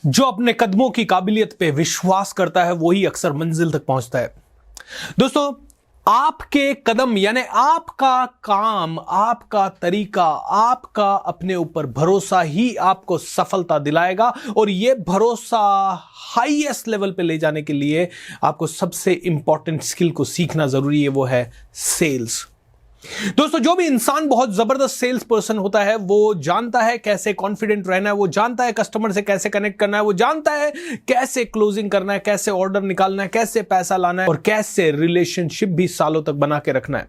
जो अपने कदमों की काबिलियत पे विश्वास करता है वही अक्सर मंजिल तक पहुंचता है। दोस्तों, आपके कदम यानी आपका काम, आपका तरीका, आपका अपने ऊपर भरोसा ही आपको सफलता दिलाएगा। और यह भरोसा हाईएस्ट लेवल पे ले जाने के लिए आपको सबसे इंपॉर्टेंट स्किल को सीखना जरूरी है, वो है सेल्स। दोस्तों, जो भी इंसान बहुत जबरदस्त सेल्स पर्सन होता है वो जानता है कैसे कॉन्फिडेंट रहना है, वो जानता है कस्टमर से कैसे कनेक्ट करना है, वो जानता है कैसे क्लोजिंग करना है, कैसे ऑर्डर निकालना है, कैसे पैसा लाना है और कैसे रिलेशनशिप भी सालों तक बना के रखना है।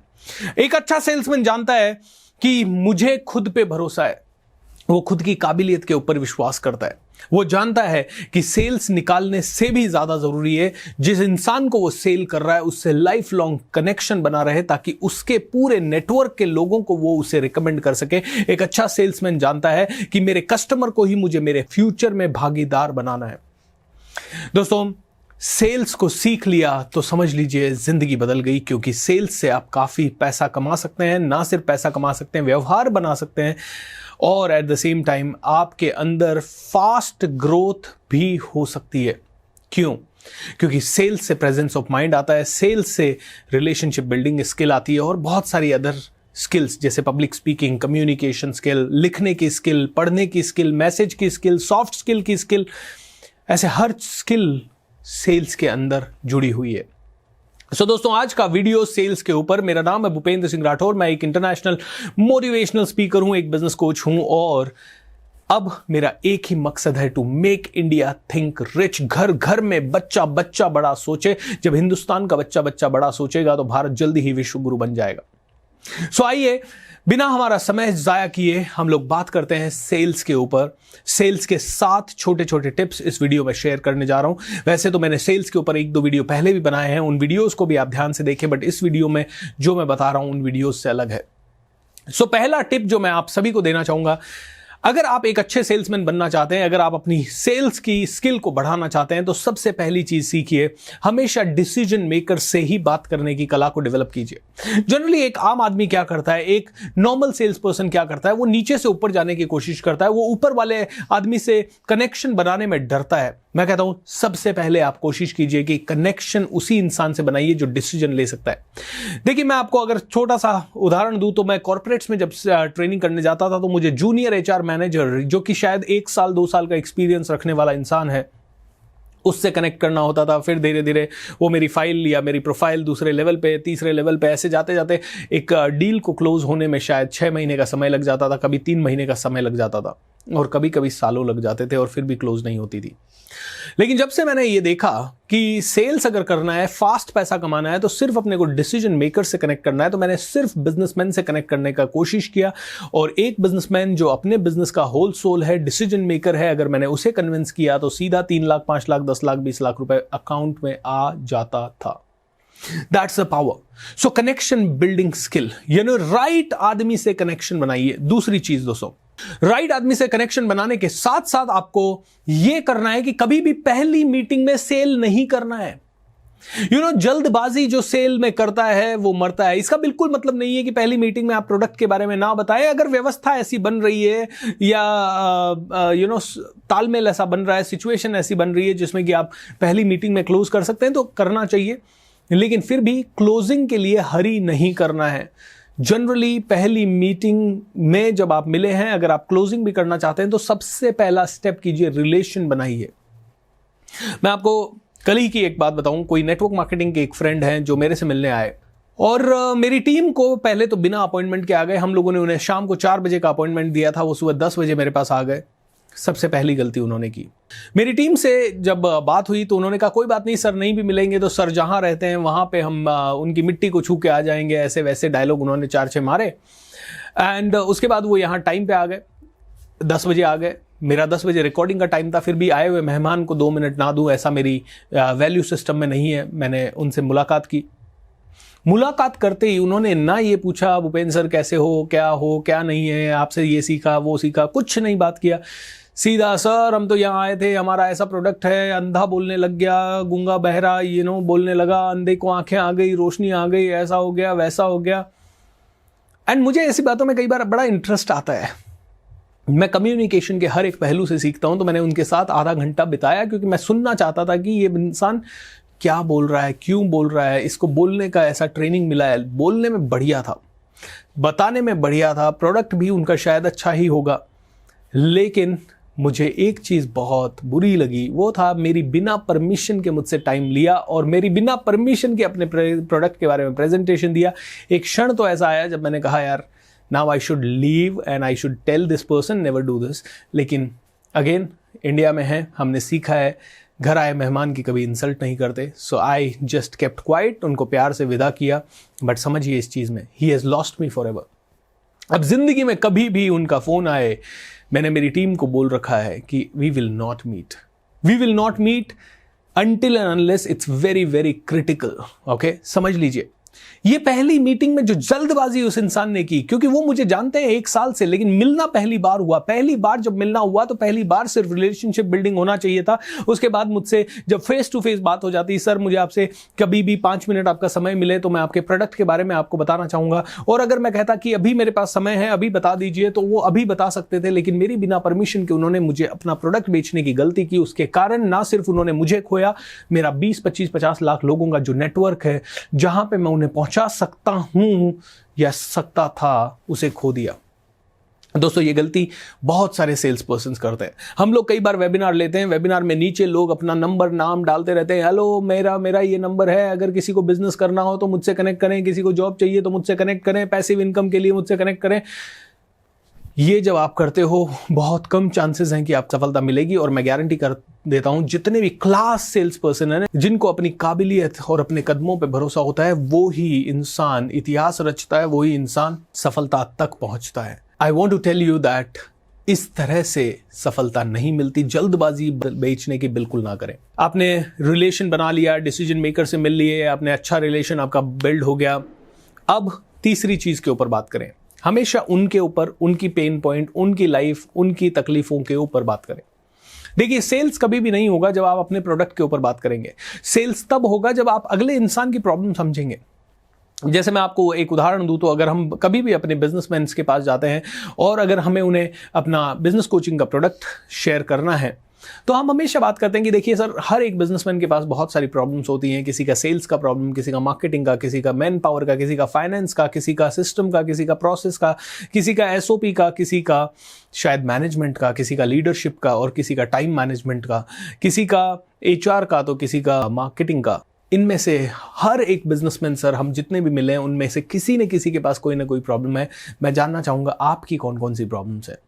एक अच्छा सेल्समैन जानता है कि मुझे खुद पे भरोसा है, वो खुद की काबिलियत के ऊपर विश्वास करता है। वो जानता है कि सेल्स निकालने से भी ज्यादा जरूरी है जिस इंसान को वो सेल कर रहा है उससे लाइफ लॉन्ग कनेक्शन बना रहे, ताकि उसके पूरे नेटवर्क के लोगों को वो उसे रिकमेंड कर सके। एक अच्छा सेल्समैन जानता है कि मेरे कस्टमर को ही मुझे मेरे फ्यूचर में भागीदार बनाना है। दोस्तों, सेल्स को सीख लिया तो समझ लीजिए जिंदगी बदल गई, क्योंकि सेल्स से आप काफी पैसा कमा सकते हैं। ना सिर्फ पैसा कमा सकते हैं, व्यवहार बना सकते हैं और एट द सेम टाइम आपके अंदर फास्ट ग्रोथ भी हो सकती है। क्यों? क्योंकि सेल्स से प्रेजेंस ऑफ माइंड आता है, सेल्स से रिलेशनशिप बिल्डिंग स्किल आती है और बहुत सारी अदर स्किल्स जैसे पब्लिक स्पीकिंग, कम्युनिकेशन स्किल, लिखने की स्किल, पढ़ने की स्किल, मैसेज की स्किल, सॉफ्ट स्किल की स्किल, ऐसे हर स्किल सेल्स के अंदर जुड़ी हुई है। दोस्तों, आज का वीडियो सेल्स के ऊपर। मेरा नाम है भूपेंद्र सिंह राठौर, मैं एक इंटरनेशनल मोटिवेशनल स्पीकर हूं, एक बिजनेस कोच हूं और अब मेरा एक ही मकसद है, to make India think rich. घर घर में बच्चा बच्चा बड़ा सोचे। जब हिंदुस्तान का बच्चा बच्चा बड़ा सोचेगा तो भारत जल्दी ही विश्व गुरु बन जाएगा। आइए बिना हमारा समय जाया किए हम लोग बात करते हैं सेल्स के ऊपर। सेल्स के 7 छोटे छोटे टिप्स इस वीडियो में शेयर करने जा रहा हूं। वैसे तो मैंने सेल्स के ऊपर 1-2 वीडियो पहले भी बनाए हैं, उन वीडियोस को भी आप ध्यान से देखें, बट इस वीडियो में जो मैं बता रहा हूं उन वीडियोस से अलग है। पहला टिप जो मैं आप सभी को देना चाहूंगा, अगर आप एक अच्छे सेल्समैन बनना चाहते हैं, अगर आप अपनी सेल्स की स्किल को बढ़ाना चाहते हैं, तो सबसे पहली चीज सीखिए, हमेशा डिसीजन मेकर से ही बात करने की कला को डेवलप कीजिए। जनरली एक आम आदमी क्या करता है, एक नॉर्मल सेल्स पर्सन क्या करता है, वो नीचे से ऊपर जाने की कोशिश करता है, वो ऊपर वाले आदमी से कनेक्शन बनाने में डरता है। मैं कहता हूं सबसे पहले आप कोशिश कीजिए कि कनेक्शन उसी इंसान से बनाइए जो डिसीजन ले सकता है। देखिए, मैं आपको अगर छोटा सा उदाहरण दूं तो मैं कॉर्पोरेट्स में जब ट्रेनिंग करने जाता था तो मुझे जूनियर एचआर मैनेजर, जो कि शायद 1 साल 2 साल का एक्सपीरियंस रखने वाला इंसान है, उससे कनेक्ट करना होता था। फिर धीरे धीरे वो मेरी फाइल या मेरी प्रोफाइल दूसरे लेवल पे, तीसरे लेवल पे, ऐसे जाते जाते एक डील को क्लोज होने में शायद 6 महीने का समय लग जाता था, कभी 3 महीने का समय लग जाता था और कभी कभी सालों लग जाते थे और फिर भी क्लोज नहीं होती थी। लेकिन जब से मैंने ये देखा कि सेल्स अगर करना है, फास्ट पैसा कमाना है, तो सिर्फ अपने को डिसीजन मेकर से कनेक्ट करना है, तो मैंने सिर्फ बिजनेसमैन से कनेक्ट करने का कोशिश किया। और एक बिजनेसमैन जो अपने बिजनेस का होल सोल है, डिसीजन मेकर है, अगर मैंने उसे कन्विंस किया तो सीधा 3 लाख, 5 लाख, 10 लाख, 20 लाख रुपए अकाउंट में आ जाता था। That's the power. So connection building skill, right आदमी से कनेक्शन बनाइए। दूसरी चीज दोस्तों, राइट आदमी से कनेक्शन बनाने के साथ साथ आपको यह करना है कि कभी भी पहली मीटिंग में सेल नहीं करना है। जल्दबाजी जो सेल में करता है वो मरता है। इसका बिल्कुल मतलब नहीं है कि पहली मीटिंग में आप प्रोडक्ट के बारे में ना बताएं। अगर व्यवस्था ऐसी बन रही है या तालमेल ऐसा बन रहा है, सिचुएशन ऐसी बन रही है जिसमें कि आप पहली मीटिंग में क्लोज कर सकते हैं तो करना चाहिए, लेकिन फिर भी क्लोजिंग के लिए हरी नहीं करना है। जनरली पहली मीटिंग में जब आप मिले हैं, अगर आप क्लोजिंग भी करना चाहते हैं तो सबसे पहला स्टेप कीजिए, रिलेशन बनाइए। मैं आपको कल ही की एक बात बताऊं, कोई नेटवर्क मार्केटिंग के एक फ्रेंड हैं जो मेरे से मिलने आए और मेरी टीम को पहले तो बिना अपॉइंटमेंट के आ गए। हम लोगों ने उन्हें शाम को 4 बजे का अपॉइंटमेंट दिया था, वो सुबह 10 बजे मेरे पास आ गए। सबसे पहली गलती उन्होंने की। मेरी टीम से जब बात हुई तो उन्होंने कहा कोई बात नहीं सर, नहीं भी मिलेंगे तो सर जहां रहते हैं वहां पे हम उनकी मिट्टी को छू के आ जाएंगे, ऐसे वैसे डायलॉग उन्होंने 4-6 मारे। एंड उसके बाद वो यहाँ टाइम पे आ गए, 10 बजे आ गए। मेरा 10 बजे रिकॉर्डिंग का टाइम था, फिर भी आए हुए मेहमान को 2 मिनट ना दूं ऐसा मेरी वैल्यू सिस्टम में नहीं है। मैंने उनसे मुलाकात की। मुलाकात करते ही उन्होंने ना ये पूछा भूपेंद्र सर कैसे हो क्या नहीं है, आपसे ये सीखा वो सीखा, कुछ नहीं बात किया। सीधा सर हम तो यहाँ आए थे, हमारा ऐसा प्रोडक्ट है, अंधा बोलने लग गया, गूंगा बहरा बोलने लगा, अंधे को आंखें आ गई, रोशनी आ गई, ऐसा हो गया वैसा हो गया। एंड मुझे ऐसी बातों में कई बार बड़ा इंटरेस्ट आता है। मैं कम्युनिकेशन के हर एक पहलू से सीखता हूं, तो मैंने उनके साथ आधा घंटा बिताया क्योंकि मैं सुनना चाहता था कि ये इंसान क्या बोल रहा है, क्यों बोल रहा है, इसको बोलने का ऐसा ट्रेनिंग मिला है। बोलने में बढ़िया था, बताने में बढ़िया था, प्रोडक्ट भी उनका शायद अच्छा ही होगा, लेकिन मुझे एक चीज़ बहुत बुरी लगी, वो था मेरी बिना परमिशन के मुझसे टाइम लिया और मेरी बिना परमिशन के अपने प्रोडक्ट के बारे में प्रेजेंटेशन दिया। एक क्षण तो ऐसा आया जब मैंने कहा यार now I should leave and I should tell this person never do this, लेकिन अगेन इंडिया में है, हमने सीखा है घर आए मेहमान की कभी इंसल्ट नहीं करते। सो आई जस्ट केप्ट क्वाइट, उनको प्यार से विदा किया। बट समझिए इस चीज़ में, he has lost me for ever. अब जिंदगी में कभी भी उनका फ़ोन आए, मैंने मेरी टीम को बोल रखा है कि we will not meet until and unless it's very very critical। Okay, समझ लीजिए ये पहली मीटिंग में जो जल्दबाजी उस इंसान ने की, क्योंकि वो मुझे जानते हैं 1 साल से, लेकिन मिलना पहली बार हुआ। पहली बार जब मिलना हुआ तो पहली बार सिर्फ रिलेशनशिप बिल्डिंग होना चाहिए था। उसके बाद मुझसे जब फेस टू फेस बात हो जाती, सर मुझे आपसे कभी भी 5 मिनट आपका समय मिले तो मैं आपके प्रोडक्ट के बारे में आपको बताना चाहूंगा, और अगर मैं कहता कि अभी मेरे पास समय है, अभी बता दीजिए, तो वो अभी बता सकते थे। लेकिन मेरी बिना परमिशन के उन्होंने मुझे अपना प्रोडक्ट बेचने की गलती की। उसके कारण ना सिर्फ उन्होंने मुझे खोया, मेरा 20, 25, 50 लाख लोगों का जो नेटवर्क है, जहां पे मैं उन्हें पहुंचा सकता हूं या सकता था, उसे खो दिया। दोस्तों ये गलती बहुत सारे सेल्स पर्सन करते हैं। हम लोग कई बार वेबिनार लेते हैं, वेबिनार में नीचे लोग अपना नंबर नाम डालते रहते हैं, हेलो मेरा ये नंबर है, अगर किसी को बिजनेस करना हो तो मुझसे कनेक्ट करें, किसी को जॉब चाहिए तो मुझसे कनेक्ट करें, पैसिव इनकम के लिए मुझसे कनेक्ट करें। ये जब आप करते हो बहुत कम चांसेस हैं कि आप सफलता मिलेगी। और मैं गारंटी कर देता हूं जितने भी क्लास सेल्स पर्सन है, जिनको अपनी काबिलियत और अपने कदमों पे भरोसा होता है, वो ही इंसान इतिहास रचता है, वो ही इंसान सफलता तक पहुंचता है। I want to tell you that इस तरह से सफलता नहीं मिलती। जल्दबाजी बेचने की बिल्कुल ना करें। आपने रिलेशन बना लिया, डिसीजन मेकर से मिल लिए, आपने अच्छा रिलेशन आपका बिल्ड हो गया। अब तीसरी चीज के ऊपर बात करें, हमेशा उनके ऊपर, उनकी पेन पॉइंट, उनकी लाइफ, उनकी तकलीफों के ऊपर बात करें। देखिए सेल्स कभी भी नहीं होगा जब आप अपने प्रोडक्ट के ऊपर बात करेंगे। सेल्स तब होगा जब आप अगले इंसान की प्रॉब्लम समझेंगे। जैसे मैं आपको एक उदाहरण दूं तो अगर हम कभी भी अपने बिजनेसमैन के पास जाते हैं और अगर हमें उन्हें अपना बिजनेस कोचिंग का प्रोडक्ट शेयर करना है, तो हम हमेशा बात करते हैं कि देखिए सर, हर एक बिजनेसमैन के पास बहुत सारी प्रॉब्लम्स होती हैं। किसी का सेल्स का प्रॉब्लम, किसी का मार्केटिंग का, किसी का मैन पावर का, किसी का फाइनेंस का, किसी का सिस्टम का, किसी का प्रोसेस का, किसी का एसओपी का, किसी का शायद मैनेजमेंट का, किसी का लीडरशिप का, और किसी का टाइम मैनेजमेंट का, किसी का एचआर का, तो किसी का मार्केटिंग का। इनमें से हर एक बिजनेसमैन सर, हम जितने भी मिले हैं उनमें से किसी न किसी के पास कोई ना कोई प्रॉब्लम है। मैं जानना चाहूँगा आपकी कौन कौन सी प्रॉब्लम्स है।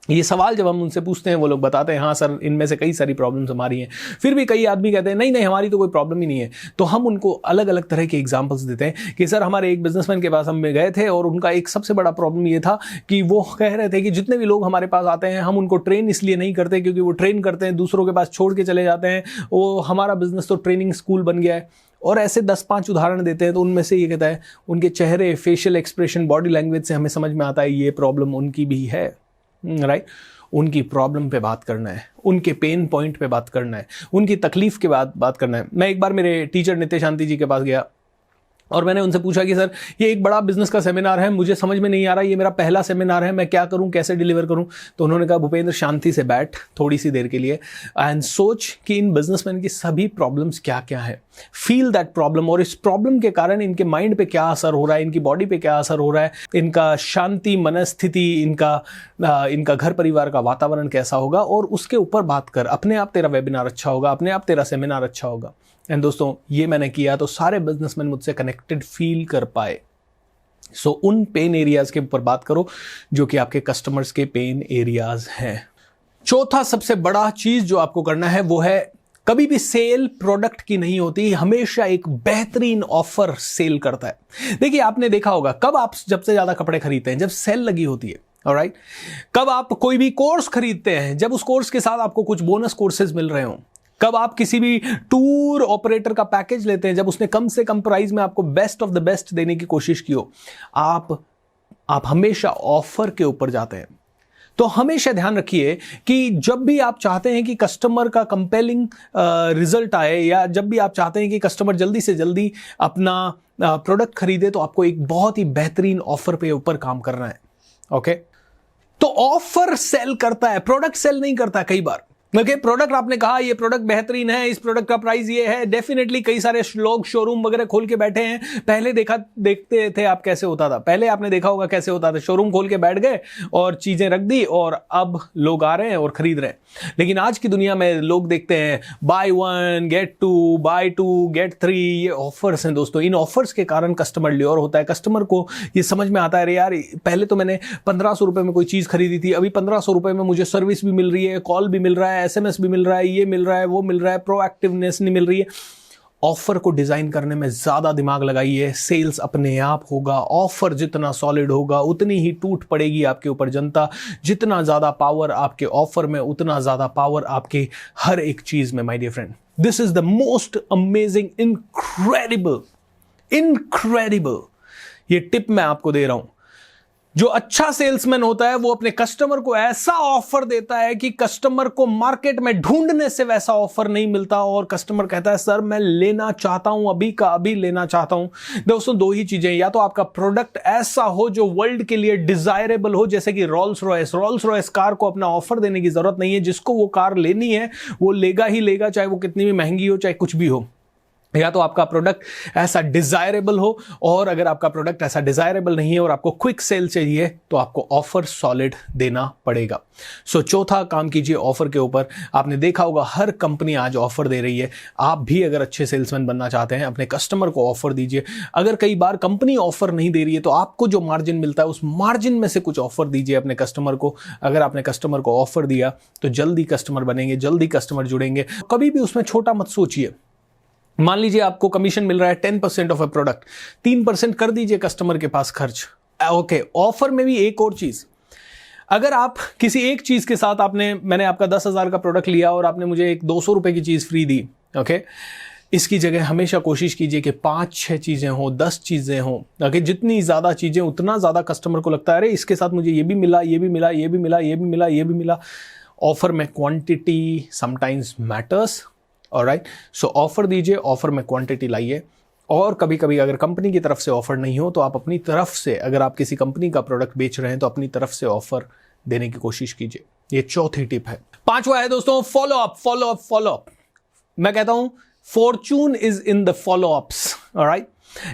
ये सवाल जब हम उनसे पूछते हैं, वो लोग बताते हैं हाँ सर इनमें से कई सारी प्रॉब्लम्स हमारी हैं। फिर भी कई आदमी कहते हैं नहीं हमारी तो कोई प्रॉब्लम ही नहीं है। तो हम उनको अलग अलग तरह के एग्जांपल्स देते हैं कि सर हमारे एक बिजनेसमैन के पास हम गए थे और उनका एक सबसे बड़ा प्रॉब्लम ये था कि वो कह रहे थे कि जितने भी लोग हमारे पास आते हैं हम उनको ट्रेन इसलिए नहीं करते क्योंकि वो ट्रेन करते हैं दूसरों के पास छोड़ के चले जाते हैं। वो हमारा बिजनेस तो ट्रेनिंग स्कूल बन गया है। और ऐसे 10-5 उदाहरण देते हैं। तो उनमें से ये कहता है उनके चेहरे, फेशियल एक्सप्रेशन, बॉडी लैंग्वेज से हमें समझ में आता है ये प्रॉब्लम उनकी भी है। राइट, उनकी प्रॉब्लम पे बात करना है, उनके पेन पॉइंट पे बात करना है, उनकी तकलीफ के बाद बात करना है। मैं एक बार मेरे टीचर नित्य शांति जी के पास गया और मैंने उनसे पूछा कि सर ये एक बड़ा बिजनेस का सेमिनार है, मुझे समझ में नहीं आ रहा, ये मेरा पहला सेमिनार है, मैं क्या करूं, कैसे डिलीवर करूं। तो उन्होंने कहा भूपेंद्र शांति से बैठ थोड़ी सी देर के लिए एंड सोच कि इन बिजनेसमैन की सभी प्रॉब्लम्स क्या क्या है, फील दैट प्रॉब्लम, और इस प्रॉब्लम के कारण इनके माइंड पे क्या असर हो रहा है, इनकी बॉडी पे क्या असर हो रहा है, इनका शांति मनस्थिति, इनका घर परिवार का वातावरण कैसा होगा, और उसके ऊपर बात कर। अपने आप तेरा वेबिनार अच्छा होगा, अपने आप तेरा सेमिनार अच्छा होगा। एंड दोस्तों ये मैंने किया तो सारे बिजनेसमैन मुझसे कनेक्टेड फील कर पाए। सो उन पेन एरियाज के ऊपर बात करो जो कि आपके कस्टमर्स के पेन एरियाज हैं। चौथा सबसे बड़ा चीज जो आपको करना है वो है, कभी भी सेल प्रोडक्ट की नहीं होती, हमेशा एक बेहतरीन ऑफर सेल करता है। देखिए आपने देखा होगा कब आप सबसे ज्यादा कपड़े खरीदते हैं, जब सेल लगी होती है। ऑलराइट, कब आप कोई भी कोर्स खरीदते हैं, जब उस कोर्स के साथ आपको कुछ बोनस कोर्सेज मिल रहे हों। कब आप किसी भी टूर ऑपरेटर का पैकेज लेते हैं, जब उसने कम से कम प्राइस में आपको बेस्ट ऑफ द बेस्ट देने की कोशिश की हो। आप हमेशा ऑफर के ऊपर जाते हैं। तो हमेशा ध्यान रखिए कि जब भी आप चाहते हैं कि कस्टमर का कंपेलिंग रिजल्ट आए, या जब भी आप चाहते हैं कि कस्टमर जल्दी से जल्दी अपना प्रोडक्ट खरीदे, तो आपको एक बहुत ही बेहतरीन ऑफर पे ऊपर काम करना है। ओके, तो ऑफर सेल करता है, प्रोडक्ट सेल नहीं करता कई बार। ओके, प्रोडक्ट आपने कहा ये प्रोडक्ट बेहतरीन है, इस प्रोडक्ट का प्राइस ये है, डेफिनेटली कई सारे लोग शोरूम वगैरह खोल के बैठे हैं। पहले देखते थे आप कैसे होता था, पहले आपने देखा होगा कैसे होता था, शोरूम खोल के बैठ गए और चीजें रख दी और अब लोग आ रहे हैं और खरीद रहे हैं। लेकिन आज की दुनिया में लोग देखते हैं बाय 1 गेट 2, बाय 2 गेट 3, ये ऑफर्स हैं दोस्तों। इन ऑफर्स के कारण कस्टमर ल्योर होता है, कस्टमर को ये समझ में आता है, अरे यार पहले तो मैंने 1500 रुपए में कोई चीज खरीदी थी, अभी 1500 रुपए में मुझे सर्विस भी मिल रही है, कॉल भी मिल रहा है, एसएमएस भी मिल रहा है, ये मिल रहा है, वो मिल रहा है, प्रोएक्टिवनेस नहीं मिल रही है। ऑफर को डिजाइन करने में ज्यादा दिमाग लगाइए, सेल्स अपने आप होगा। ऑफर जितना सॉलिड होगा उतनी ही टूट पड़ेगी आपके ऊपर जनता। जितना ज्यादा पावर आपके ऑफर में, उतना ज्यादा पावर आपके हर एक चीज में। My dear friend, this is the most amazing, incredible ये टिप मैं आपको दे रहा हूं। जो अच्छा सेल्समैन होता है वो अपने कस्टमर को ऐसा ऑफर देता है कि कस्टमर को मार्केट में ढूंढने से वैसा ऑफर नहीं मिलता, और कस्टमर कहता है सर मैं लेना चाहता हूं, अभी का अभी लेना चाहता हूं। दोस्तों दो ही चीजें, या तो आपका प्रोडक्ट ऐसा हो जो वर्ल्ड के लिए डिजायरेबल हो, जैसे कि रोल्स रॉयस कार को अपना ऑफर देने की जरूरत नहीं है। जिसको वो कार लेनी है वो लेगा ही लेगा, चाहे वो कितनी भी महंगी हो, चाहे कुछ भी हो। या तो आपका प्रोडक्ट ऐसा डिजायरेबल हो, और अगर आपका प्रोडक्ट ऐसा डिजायरेबल नहीं है और आपको क्विक सेल चाहिए तो आपको ऑफर सॉलिड देना पड़ेगा। सो चौथा काम कीजिए ऑफर के ऊपर। आपने देखा होगा हर कंपनी आज ऑफर दे रही है। आप भी अगर अच्छे सेल्समैन बनना चाहते हैं अपने कस्टमर को ऑफर दीजिए। अगर कई बार कंपनी ऑफर नहीं दे रही है तो आपको जो मार्जिन मिलता है उस मार्जिन में से कुछ ऑफर दीजिए अपने कस्टमर को। अगर आपने कस्टमर को ऑफर दिया तो जल्दी कस्टमर बनेंगे, जल्दी कस्टमर जुड़ेंगे। कभी भी उसमें छोटा मत सोचिए। मान लीजिए आपको कमीशन मिल रहा है 10% ऑफ ए प्रोडक्ट, 3% कर दीजिए कस्टमर के पास खर्च। ओके, ऑफर में भी एक और चीज, अगर आप किसी एक चीज के साथ मैंने आपका 10,000 का प्रोडक्ट लिया और आपने मुझे एक 200 रुपए की चीज फ्री दी, ओके, इसकी जगह हमेशा कोशिश कीजिए कि 5-6 चीजें हो, 10 चीजें हो। ओके, जितनी ज्यादा चीजें उतना ज्यादा कस्टमर को लगता है अरे इसके साथ मुझे ये भी मिला, ये भी मिला, ये भी मिला, ये भी मिला, ये भी मिला। ऑफर में क्वांटिटी समटाइम्स मैटर्स। ऑलराइट, सो ऑफर दीजिए, ऑफर में क्वांटिटी लाइए। और कभी कभी अगर कंपनी की तरफ से ऑफर नहीं हो तो आप अपनी तरफ से, अगर आप किसी कंपनी का प्रोडक्ट बेच रहे हैं तो अपनी तरफ से ऑफर देने की कोशिश कीजिए। ये चौथी टिप है। पांचवा है दोस्तों फॉलो अप। मैं कहता हूं Fortune is in the follow ups. Alright,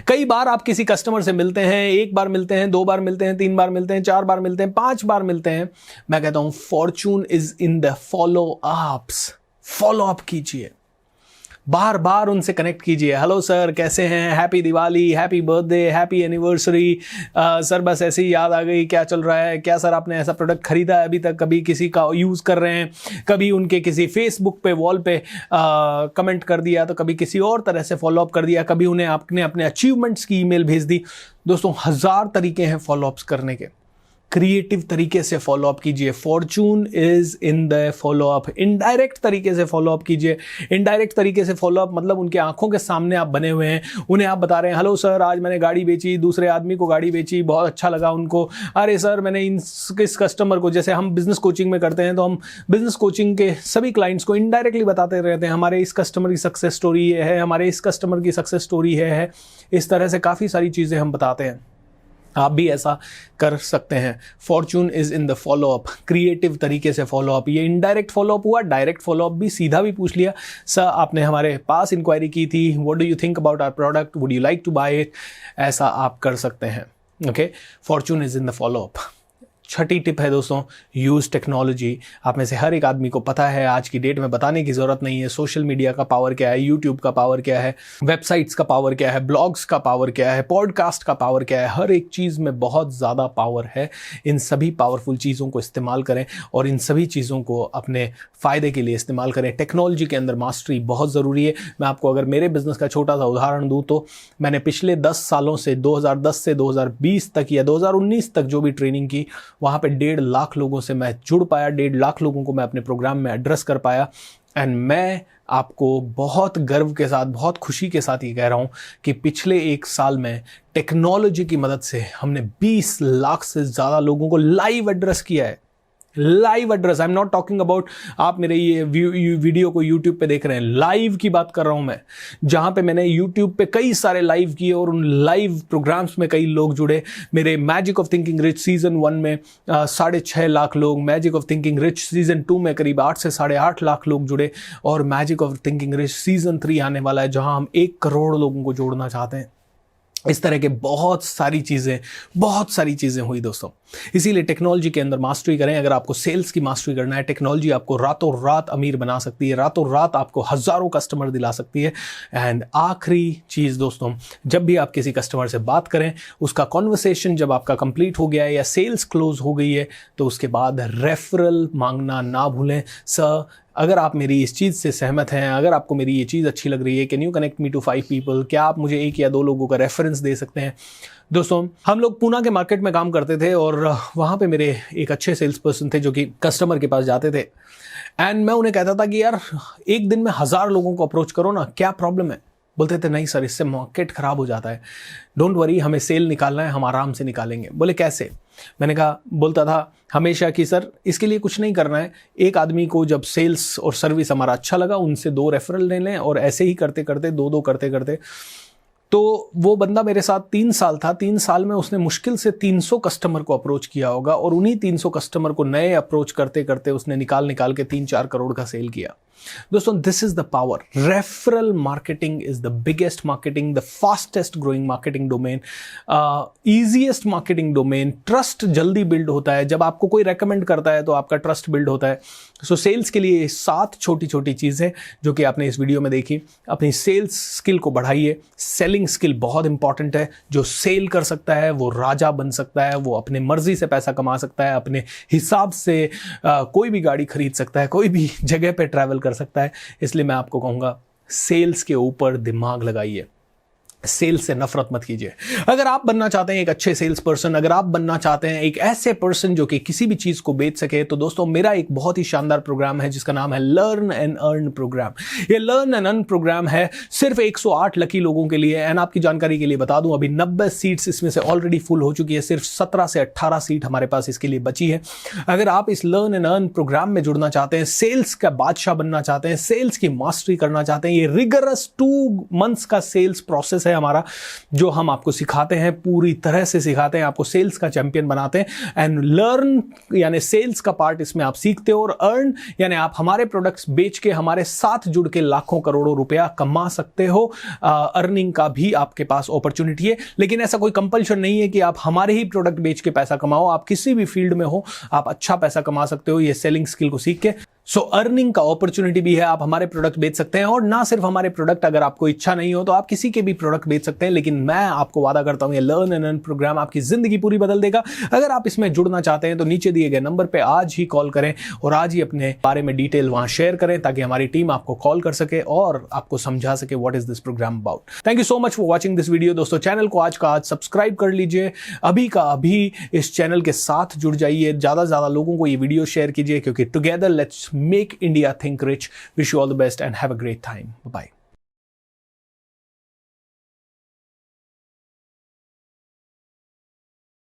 कई बार आप किसी कस्टमर से मिलते हैं, 1 बार मिलते हैं, 2 बार मिलते हैं, 3 बार मिलते हैं, 4 बार मिलते हैं, 5 बार मिलते हैं। मैं कहता हूं Fortune is in the follow ups. Follow up कीजिए, बार बार उनसे कनेक्ट कीजिए। हेलो सर, कैसे हैं, happy Diwali, happy birthday, happy anniversary. Sir बस ऐसे ही याद आ गई, क्या चल रहा है, क्या सर आपने ऐसा प्रोडक्ट खरीदा है अभी तक, कभी किसी का यूज़ कर रहे हैं, कभी उनके किसी फेसबुक पे वॉल पे कमेंट कर दिया, तो कभी किसी और तरह से फॉलोअप कर दिया, कभी उन्हें आपने अपने अचीवमेंट्स की ईमेल भेज दी। दोस्तों 1000 तरीके हैं फॉलोअप्स करने के। क्रिएटिव तरीके से फॉलोअप कीजिए। Fortune is in the follow up. Indirect तरीके से फॉलोअप कीजिए। इनडायरेक्ट तरीके से फॉलोअप मतलब उनके आंखों के सामने आप बने हुए हैं, उन्हें आप बता रहे हैं हेलो सर आज मैंने गाड़ी बेची, दूसरे आदमी को गाड़ी बेची, बहुत अच्छा लगा उनको। अरे सर मैंने इस कस्टमर को, जैसे हम बिजनेस कोचिंग में करते हैं तो हम बिजनेस कोचिंग के सभी क्लाइंट्स को इनडायरेक्टली बताते रहते हैं हमारे इस कस्टमर की सक्सेस स्टोरी ये है, हमारे इस कस्टमर की सक्सेस स्टोरी है। इस तरह से काफ़ी सारी चीज़ें हम बताते हैं। आप भी ऐसा कर सकते हैं। Fortune is in the follow up. Creative तरीके से फॉलोअप। ये इनडायरेक्ट फॉलोअप हुआ, डायरेक्ट फॉलोअप भी सीधा भी पूछ लिया, सर आपने हमारे पास इंक्वायरी की थी, what do you think about our product, would you like to buy it, ऐसा आप कर सकते हैं। Okay, fortune is in the follow up. छठी टिप है दोस्तों, यूज़ टेक्नोलॉजी। आप में से हर एक आदमी को पता है, आज की डेट में बताने की ज़रूरत नहीं है, सोशल मीडिया का पावर क्या है, यूट्यूब का पावर क्या है, वेबसाइट्स का पावर क्या है, ब्लॉग्स का पावर क्या है, पॉडकास्ट का पावर क्या है। हर एक चीज़ में बहुत ज़्यादा पावर है। इन सभी पावरफुल चीज़ों को इस्तेमाल करें और इन सभी चीज़ों को अपने फ़ायदे के लिए इस्तेमाल करें। टेक्नोलॉजी के अंदर मास्टरी बहुत ज़रूरी है। मैं आपको अगर मेरे बिज़नेस का छोटा सा उदाहरण दूँ तो मैंने पिछले 10 सालों से 2010 से 2020 तक या 2019 तक जो भी ट्रेनिंग की, वहाँ पे 1.5 लाख लोगों से मैं जुड़ पाया, 1.5 लाख लोगों को मैं अपने प्रोग्राम में एड्रेस कर पाया। एंड मैं आपको बहुत गर्व के साथ, बहुत खुशी के साथ ये कह रहा हूँ कि पिछले 1 साल में टेक्नोलॉजी की मदद से हमने 20 लाख से ज़्यादा लोगों को लाइव एड्रेस किया है। Live address, I am not talking about आप मेरे ये वीडियो को यूट्यूब पे देख रहे हैं, लाइव की बात कर रहा हूं मैं, जहां पे मैंने यूट्यूब पे कई सारे लाइव किए और उन लाइव प्रोग्राम्स में कई लोग जुड़े। मेरे magic of thinking rich season 1 में 6.5 लाख लोग, magic of thinking rich season 2 में करीब 8 से 8.5 लाख लोग जुड़े, और magic of thinking rich season 3 आने वाला है जहां हम 1 करोड़ लोगों को जोड़ना चाहते हैं। इस तरह के बहुत सारी चीजें हुई दोस्तों। इसीलिए टेक्नोलॉजी के अंदर मास्टरी करें। अगर आपको सेल्स की मास्टरी करना है, टेक्नोलॉजी आपको रातों रात अमीर बना सकती है, रातों रात आपको हजारों कस्टमर दिला सकती है। एंड आखिरी चीज दोस्तों, जब भी आप किसी कस्टमर से बात करें, उसका कॉन्वर्सेशन जब आपका कंप्लीट हो गया है या सेल्स क्लोज हो गई है, तो उसके बाद रेफरल मांगना ना भूलें। सर, अगर आप मेरी इस चीज़ से सहमत हैं, अगर आपको मेरी ये चीज़ अच्छी लग रही है, can you connect me to 5 people, क्या आप मुझे 1 या 2 लोगों का रेफरेंस दे सकते हैं। दोस्तों, हम लोग पूना के मार्केट में काम करते थे और वहाँ पे मेरे एक अच्छे सेल्स पर्सन थे जो कि कस्टमर के पास जाते थे, एंड मैं उन्हें कहता था कि यार एक दिन में 1000 लोगों को अप्रोच करो ना, क्या प्रॉब्लम है। बोलते थे नहीं सर, इससे मार्केट खराब हो जाता है, डोंट वरी, हमें सेल निकालना है, हम आराम से निकालेंगे। बोले कैसे। मैंने कहा, बोलता था हमेशा कि सर इसके लिए कुछ नहीं करना है, एक आदमी को जब सेल्स और सर्विस हमारा अच्छा लगा, उनसे 2 रेफरल ले लें, और ऐसे ही करते करते 2 करते करते, तो वो बंदा मेरे साथ 3 साल था। 3 साल में उसने मुश्किल से 300 कस्टमर को अप्रोच किया होगा, और उन्हीं 300 कस्टमर को नए अप्रोच करते करते उसने निकाल के 3-4 करोड़ का सेल किया। दोस्तों, this is the power. Referral marketing is the biggest marketing, the fastest growing marketing domain, easiest marketing domain. Trust जल्दी बिल्ड होता है, जब आपको कोई रेकमेंड करता है तो आपका ट्रस्ट बिल्ड होता है। सो सेल्स के लिए 7 छोटी छोटी चीज़ें जो कि आपने इस वीडियो में देखी। अपनी सेल्स स्किल को बढ़ाइए। सेलिंग स्किल बहुत इंपॉर्टेंट है। जो सेल कर सकता है वो राजा बन सकता है, वो अपने मर्जी से पैसा कमा सकता है, अपने हिसाब से कोई भी गाड़ी खरीद सकता है, कोई भी जगह पे ट्रैवल कर सकता है। इसलिए मैं आपको कहूँगा, सेल्स के ऊपर दिमाग लगाइए, सेल्स से नफरत मत कीजिए। अगर आप बनना चाहते हैं एक अच्छे सेल्स पर्सन, अगर आप बनना चाहते हैं एक ऐसे पर्सन जो कि किसी भी चीज को बेच सके, तो दोस्तों मेरा एक बहुत ही शानदार प्रोग्राम है जिसका नाम है लर्न एंड अर्न प्रोग्राम। ये लर्न एंड अर्न प्रोग्राम है सिर्फ 108 लकी लोगों के लिए। एंड आपकी जानकारी के लिए बता दूं, अभी 90 सीट्स इसमें से ऑलरेडी फुल हो चुकी है, सिर्फ 17 से 18 सीट हमारे पास इसके लिए बची है। अगर आप इस लर्न एंड अर्न प्रोग्राम में जुड़ना चाहते हैं, सेल्स का बादशाह बनना चाहते हैं, सेल्स की मास्टरी करना चाहते हैं, ये रिगरस 2 मंथ्स का सेल्स प्रोसेस है हमारा, जो हम आपको सिखाते हैं, पूरी तरह से सिखाते हैं, आपको सेल्स का चैंपियन बनाते हैं। एंड लर्न यानी सेल्स का पार्ट इसमें आप सीखते हो, और अर्न यानी आप हमारे प्रोडक्ट्स बेच के हमारे साथ जुड़ के लाखों करोड़ों रुपया कमा सकते हो। अर्निंग का भी आपके पास अपॉर्चुनिटी है, लेकिन ऐसा कोई कंपल्शन नहीं है कि आप हमारे ही प्रोडक्ट बेच के पैसा कमाओ। आप किसी भी फील्ड में हो, आप अच्छा पैसा कमा सकते हो ये सेलिंग स्किल को सीख के। सो अर्निंग का अपॉर्चुनिटी भी है, आप हमारे प्रोडक्ट बेच सकते हैं, और ना सिर्फ हमारे प्रोडक्ट, अगर आपको इच्छा नहीं हो तो आप किसी के भी प्रोडक्ट बेच सकते हैं। लेकिन मैं आपको वादा करता हूं, ये लर्न एंड अर्न प्रोग्राम आपकी जिंदगी पूरी बदल देगा। अगर आप इसमें जुड़ना चाहते हैं तो नीचे दिए गए नंबर पे आज ही कॉल करें और आज ही अपने बारे में डिटेल वहां शेयर करें, ताकि हमारी टीम आपको कॉल कर सके और आपको समझा सके what is this programme about. Thank you so much for watching this video. दोस्तों, चैनल को आज का आज सब्सक्राइब कर लीजिए, अभी का अभी इस चैनल के साथ जुड़ जाइए, ज्यादा से ज्यादा लोगों को ये वीडियो शेयर कीजिए, क्योंकि together let's make India think rich. Wish you all the best and have a great time. Bye-bye.